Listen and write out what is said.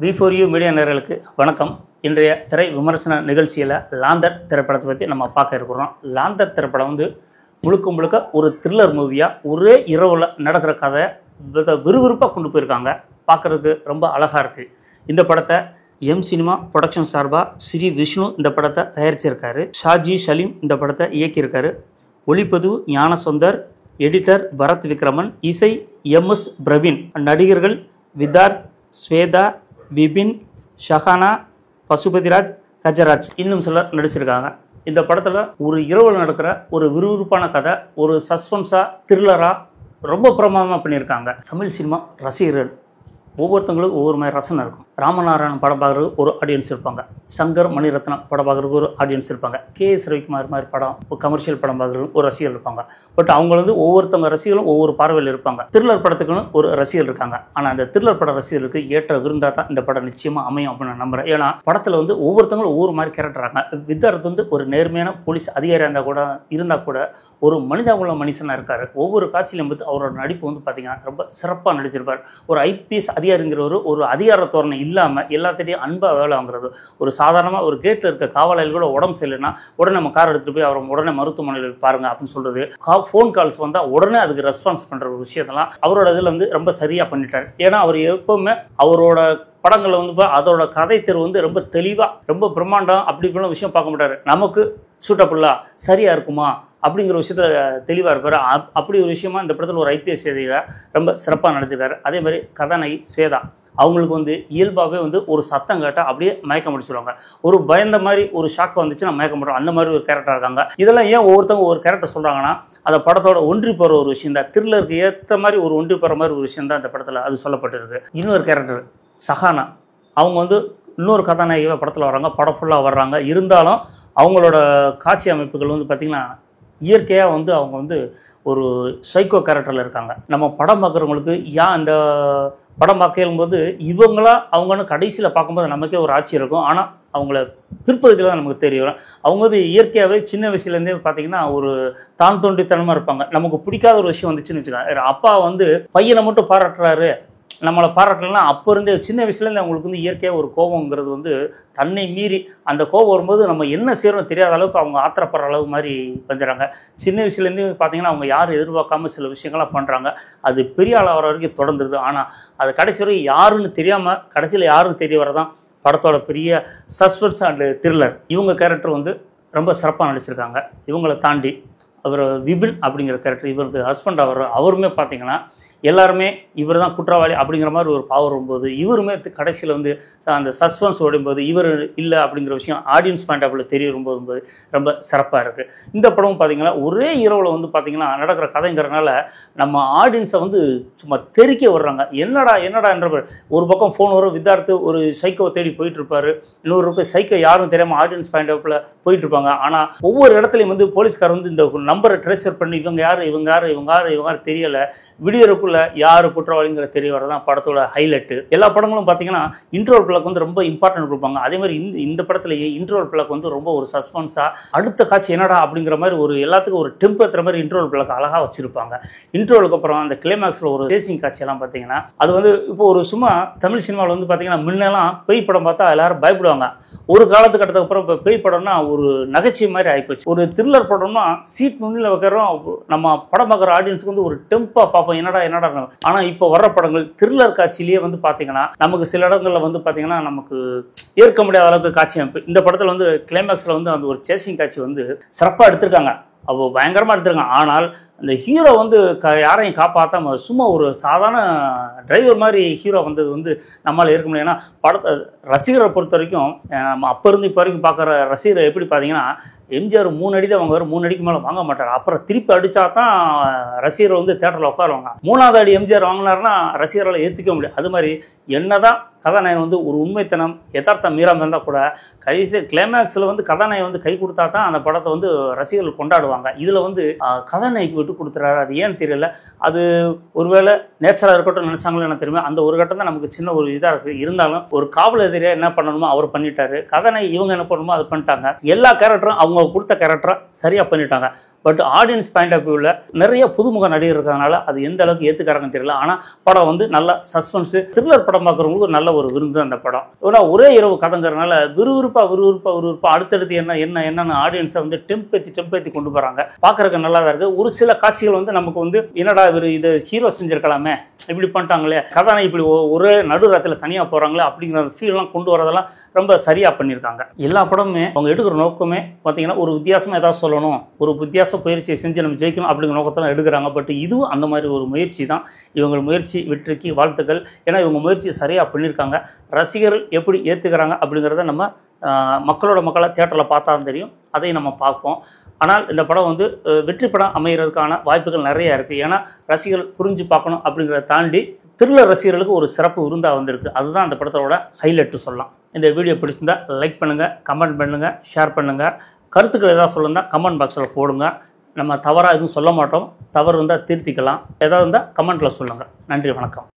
V4U media நேயர்களுக்கு வணக்கம். இன்றைய திரை விமர்சன நிகழ்ச்சியில் லாந்தர் திரைப்படத்தை பற்றி நம்ம பார்க்க இருக்கிறோம். லாந்தர் திரைப்படம் முழுக்க ஒரு த்ரில்லர் மூவியாக ஒரே இரவில் நடக்கிற கதை விறுவிறுப்பாக கொண்டு போயிருக்காங்க. பார்க்குறதுக்கு ரொம்ப அழகாக இருக்குது. இந்த படத்தை எம் சினிமா ப்ரொடக்ஷன் சார்பாக ஸ்ரீ விஷ்ணு இந்த படத்தை தயாரிச்சிருக்காரு. ஷாஜி சலீம் இந்த படத்தை இயக்கியிருக்காரு. ஒளிப்பதிவு ஞானசுந்தர், எடிட்டர் பரத் விக்ரமன், இசை MS பிரவீன், நடிகர்கள் விதார்த், ஸ்வேதா, பிபின், ஷஹானா, பசுபதிராஜ், கஜராஜ் இன்னும் சிலர் நடிச்சிருக்காங்க. இந்த படத்தில் ஒரு இரவில் நடக்கிற ஒரு விறுவிறுப்பான கதை, ஒரு சஸ்பென்ஸாக த்ரில்லராக ரொம்ப பிரமாதமாக பண்ணியிருக்காங்க. தமிழ் சினிமா ரசிகர்கள் ஒவ்வொருத்தவங்களுக்கும் ஒவ்வொரு மாதிரி ரசனை இருக்கும். ராமநாராயணன் படம் பார்க்குறதுக்கு ஒரு ஆடியன்ஸ் இருப்பாங்க. சங்கர் மணிரத்னம் படம் பார்க்குறதுக்கு ஒரு ஆடியன்ஸ் இருப்பாங்க. KS ரவிக்குமார் மாதிரி படம் கமர்ஷியல் படம் பார்க்குறதுக்கு ஒரு ரசிகர்கள் இருப்பாங்க. பட் அவங்க ஒவ்வொருத்தவங்க ரசிகர்களும் ஒவ்வொரு பார்வையில் இருப்பாங்க. த்ரில்லர் படத்துக்குன்னு ஒரு ரசிகர்கள் இருக்காங்க. ஆனால் அந்த த்ரில்லர் பட ரசிகர்களுக்கு ஏற்ற விருந்தாக தான் இந்த படம் நிச்சயமாக அமையும் அப்படின்னு நான் நம்புகிறேன். ஏன்னா படத்தில் ஒவ்வொருத்தவங்களும் ஒவ்வொரு மாதிரி கேரக்டராங்க. வித்தார்த் ஒரு நேர்மையான போலீஸ் அதிகாரியாக இருந்தால் கூட ஒரு மனிதாவுள்ள மனுஷனாக இருக்கார். ஒவ்வொரு காட்சியிலும் அவரோட நடிப்பு பார்த்தீங்கன்னா ரொம்ப சிறப்பாக நடிச்சிருப்பார். ஒரு IPS அதிகாரிங்கிறவர் ஒரு அதிகார தோரணை இல்லாமல் எல்லாத்திட்டையும் அன்பாக வேலை வாங்குறது. ஒரு சாதாரணமாக ஒரு கேட்டில் இருக்க காவலாளிகள் கூட உடம்பு சரியில்லைன்னா உடனே நம்ம கார் எடுத்துகிட்டு போய் அவரை உடனே மருத்துவமனையில் பாருங்கள் அப்படின்னு சொல்கிறது. ஃபோன் கால்ஸ் வந்தால் உடனே அதுக்கு ரெஸ்பான்ஸ் பண்ணுற ஒரு விஷயத்தெல்லாம் அவரோட இதில் ரொம்ப சரியாக பண்ணிட்டார். ஏன்னா அவர் எப்போவுமே அவரோட படங்களில் அதோட கதை தேர்வு ரொம்ப தெளிவாக ரொம்ப பிரம்மாண்டம் அப்படி இப்படிலாம் விஷயம் பார்க்க மாட்டார். நமக்கு சூட்டபுல்லா சரியாக இருக்குமா அப்படிங்கிற விஷயத்த தெளிவாக இருப்பார். அப்படி ஒரு விஷயமா இந்த படத்தில் ஒரு IPS அதிகாரி ரொம்ப சிறப்பாக நடிச்சிருக்காரு. அதே மாதிரி கதாநாயகி ஸ்வேதா அவங்களுக்கு இயல்பாகவே ஒரு சத்தம் கேட்டால் அப்படியே மயக்கம் முடிச்சிடுவாங்க. ஒரு பயந்த மாதிரி ஒரு ஷாக் வந்துச்சுன்னா மயக்கம் முடியும். அந்த மாதிரி ஒரு கேரக்டர் இருக்காங்க. இதெல்லாம் ஏன் ஒவ்வொருத்தவங்க ஒரு கேரக்டர் சொல்கிறாங்கன்னா அந்த படத்தோட ஒன்றி போகிற ஒரு விஷயம் தான். த்ரில்லருக்கு ஏற்ற மாதிரி ஒரு ஒன்றி போகிற மாதிரி ஒரு விஷயம் தான் இந்த படத்தில் அது சொல்லப்பட்டிருக்கு. இன்னொரு கேரக்டர் ஷஹானா, அவங்க இன்னொரு கதாநாயகியாக படத்தில் வர்றாங்க. படம் ஃபுல்லாக வர்றாங்க. இருந்தாலும் அவங்களோட காட்சி அமைப்புகள் பார்த்திங்கன்னா இயற்கையாக அவங்க ஒரு சைக்கோ கேரக்டரில் இருக்காங்க. நம்ம படம் பார்க்குறவங்களுக்கு இந்த படம் பார்க்கும்போது இவங்களா அவங்கன்னு கடைசியில் பார்க்கும்போது நமக்கே ஒரு ஆச்சரியம் இருக்கும். ஆனால் அவங்கள பிற்பகுதியில் தான் நமக்கு தெரியும். அவங்க இயற்கையாகவே சின்ன வயசுலேருந்தே பார்த்திங்கன்னா ஒரு தான் தோண்டித்தனமாக இருப்பாங்க. நமக்கு பிடிக்காத ஒரு விஷயம் வந்துச்சுன்னு வச்சுக்கோங்க. அப்பா பையனை மட்டும் பாராட்டுறாரு, நம்மளை பாராட்டலாம். அப்போ இருந்தே சின்ன வயசுலேருந்து அவங்களுக்கு இயற்கையாக ஒரு கோபங்கிறது தன்னை மீறி அந்த கோபம் வரும்போது நம்ம என்ன செய்யறோம் தெரியாத அளவுக்கு அவங்க ஆத்திரப்படுற அளவு மாதிரி வந்துடுறாங்க. சின்ன வயசுலேருந்து பார்த்திங்கன்னா அவங்க யாரும் எதிர்பார்க்காம சில விஷயங்கள்லாம் பண்ணுறாங்க. அது பெரிய ஆள் வர வரைக்கும் தொடர்ந்துருது. ஆனால் அது கடைசி வரைக்கும் யாருன்னு தெரியாமல் கடைசியில் யாருன்னு தெரிய வரதான் படத்தோட பெரிய சஸ்பென்ஸ் அண்ட் த்ரில்லர். இவங்க கேரக்டர் ரொம்ப சிறப்பாக நடிச்சிருக்காங்க. இவங்களை தாண்டி அவர் விபின் அப்படிங்கிற கேரக்டர், இவருக்கு ஹஸ்பண்ட் அவருமே பார்த்திங்கன்னா எல்லாருமே இவர் தான் குற்றவாளி அப்படிங்கிற மாதிரி ஒரு பவர் வரும்போது இவருமே கடைசியில் அந்த சஸ்பென்ஸ் ஓடும்போது இவர் இல்லை அப்படிங்கிற விஷயம் ஆடியன்ஸ் பாயிண்ட் ஆஃப் வியூவில் தெரிய வரும்போது ரொம்ப சிறப்பாக இருக்குது. இந்த படமும் பார்த்திங்கன்னா ஒரே இரவில் பார்த்திங்கன்னா நடக்கிற கதைங்கிறதுனால நம்ம ஆடியன்ஸை சும்மா தெறிக்க விடுறாங்க. என்னடா என்ற ஒரு பக்கம் ஃபோன் வரும், வித்தார்த்து ஒரு சைக்கோவை தேடி போயிட்டுருப்பார். இன்னொரு பக்கம் சைக்கோ யாரும் தெரியாமல் ஆடியன்ஸ் பாயிண்ட் ஆஃப் வியூவில் போயிட்டுருப்பாங்க. ஆனால் ஒவ்வொரு இடத்துலையும் போலீஸ்கார் இந்த நம்பரை ட்ரேசர் பண்ணி இவங்க யார் தெரியலை, விடியறக்குள்ள யாரு குற்றவாளிங்கிற தெரிய வரதான் படத்தோட ஹைலைட்டு. எல்லா படங்களும் பார்த்தீங்கன்னா இன்ட்ரோல் பிளாக் ரொம்ப இம்பார்ட்டன்ட் கொடுப்பாங்க. அதே மாதிரி இந்த படத்துலேயே இன்ட்ரோல் பிளாக் ரொம்ப ஒரு சஸ்பென்ஸாக அடுத்த காட்சி என்னடா அப்படிங்கிற மாதிரி ஒரு எல்லாத்துக்கும் ஒரு டெம்ப் ஏற்றுற மாதிரி இன்ட்ரோல் பிளாக் அழகாக வச்சிருப்பாங்க. இன்ட்ரோலுக்கு அப்புறம் அந்த கிளைமேக்ஸில் ஒரு சேசிங் காட்சியெல்லாம் பார்த்தீங்கன்னா அது இப்போ ஒரு சும்மா தமிழ் சினிமாவில் பார்த்தீங்கன்னா முன்னெல்லாம் பேய் படம் பார்த்தா எல்லாரும் பயப்படுவாங்க. ஒரு காலத்துக்கட்டத்துக்கு அப்புறம் இப்போ பேய் படம்னா ஒரு நகைச்சுவை மாதிரி ஆகிப்போச்சு. ஒரு த்ரில்லர் படம்னா சீட் முன்னில் வைக்கிறோம், நம்ம படம் பார்க்குற ஆடியன்ஸுக்கு ஒரு டெம்ப்பாக பார்ப்போம், என்னடா. ஆனால் இப்போ வர்ற படங்கள் த்ரில்லர் காட்சியிலேயே பார்த்தீங்கன்னா நமக்கு சில இடங்களில் பார்த்தீங்கன்னா நமக்கு ஏற்க முடியாத அளவுக்கு காட்சி அமைப்பு. இந்த படத்தில் கிளைமேக்ஸில் அந்த ஒரு சேசிங் காட்சி சிறப்பாக எடுத்திருக்காங்க. அவள் பயங்கரமாக எடுத்துருக்காங்க. ஆனால் அந்த ஹீரோ யாரையும் காப்பாற்றாம சும்மா ஒரு சாதாரண டிரைவர் மாதிரி ஹீரோ நம்மளால் இருக்க முடியும். ஏன்னா படத்தை ரசிகரை பொறுத்த வரைக்கும் நம்ம அப்போ இருந்து இப்போ வரைக்கும் பார்க்குற ரசிகரை எப்படி பார்த்தீங்கன்னா எம்ஜிஆர் 3 அடி தான் வாங்குவார், 3 அடிக்கு மேலே வாங்க மாட்டார். அப்புறம் திருப்பி அடித்தா தான் ரசிகர் தேட்டரில் உட்காருவாங்க. 3வது அடி எம்ஜிஆர் வாங்கினார்னா ரசிகரால் ஏற்றுக்க முடியாது. அது மாதிரி என்னதான் கதாநாயகன் ஒரு உண்மைத்தனம் யதார்த்தம் மீறாமல் இருந்தால் கூட கடைசி கிளைமேக்ஸில் கதாநாயகன் கை கொடுத்தா தான் அந்த படத்தை ரசிகர்கள் கொண்டாடுவாங்க. இதில் கதாநாயகிக்கு விட்டு கொடுத்துறாரு. அது ஏன்னு தெரியல. அது ஒருவேளை நேச்சராக இருக்கட்டும் நினச்சாங்களோ என்ன தெரியுமா, அந்த ஒரு கட்டம் தான் நமக்கு சின்ன ஒரு இதாக இருக்குது. இருந்தாலும் ஒரு காவல் எதிரியாக என்ன பண்ணணுமோ அவர் பண்ணிட்டாரு. கதாநாயகி இவங்க என்ன பண்ணணுமோ அதை பண்ணிட்டாங்க. எல்லா கேரக்டரும் அவங்க கொடுத்த கேரக்டரை சரியாக பண்ணிட்டாங்க. பட் ஆடியன்ஸ் பாயிண்ட் ஆஃப் வியூவில் நிறைய புதுமுக நடிகர் இருக்கிறதுனால அது எந்த அளவுக்கு ஏற்றுக்காரங்கன்னு தெரியல. ஆனால் படம் நல்ல சஸ்பென்ஸு த்ரில்லர் படம் பார்க்குறவங்களுக்கு நல்ல ஒரு விருந்து அந்த படம். ஏன்னா ஒரே இரவு கதைங்கிறதுனால விறுவிறுப்பா அடுத்தடுத்து என்னன்னு ஆடியன்ஸை வந்து டெம்பேத்தி கொண்டு போகிறாங்க. பார்க்குறதுக்கு நல்லா தான் இருக்குது. ஒரு சில காட்சிகள் வந்து நமக்கு வந்து என்னடா இது ஹீரோ செஞ்சிருக்கலாமே, இப்படி பண்ணிட்டாங்களே, கதானை இப்படி ஒரே நடுராத்தில் தனியாக போகிறாங்களே அப்படிங்கிற ஃபீல்லாம் கொண்டு வரதெல்லாம் ரொம்ப சரியாக பண்ணியிருக்காங்க. எல்லா படமுமே அவங்க எடுக்கிற நோக்கமே பார்த்தீங்கன்னா ஒரு வித்தியாசமாக ஏதாவது சொல்லணும், ஒரு வித்தியாச பயிற்சியை செஞ்சு நம்ம ஜெயிக்கணும் அப்படிங்கிற நோக்கத்தில் எடுக்கிறாங்க. பட் இதுவும் அந்த மாதிரி ஒரு முயற்சி தான். இவங்க முயற்சி வெற்றிக்கு வாழ்த்துக்கள். ஏன்னா இவங்க முயற்சி சரியாக பண்ணியிருக்காங்க. ரசிகர்கள் எப்படி ஏற்றுக்கிறாங்க அப்படிங்கிறத நம்ம மக்களாக தியேட்டரில் பார்த்தா தெரியும். அதையும் நம்ம பார்ப்போம். ஆனால் இந்த படம் வந்து வெற்றி படம் அமைகிறதுக்கான வாய்ப்புகள் நிறையா இருக்குது. ஏன்னா ரசிகர்கள் புரிஞ்சு பார்க்கணும் அப்படிங்கிறத தாண்டி த்ரில்லர் ரசிகர்களுக்கு ஒரு சிறப்பு விருந்தாக வந்திருக்கு. அதுதான் அந்த படத்தோட ஹைலைட்டு சொல்லலாம். இந்த வீடியோ பிடிச்சிருந்தால் லைக் பண்ணுங்கள், கமெண்ட் பண்ணுங்கள், ஷேர் பண்ணுங்கள். கருத்துக்கள் ஏதாவது சொல்லுங்கள் கமெண்ட் பாக்ஸில் போடுங்க. நம்ம தவறாக எதுவும் சொல்ல மாட்டோம். தவறு இருந்தால் திருத்திக்கலாம். ஏதாவது இருந்தால் கமெண்ட்டில் சொல்லுங்கள். நன்றி, வணக்கம்.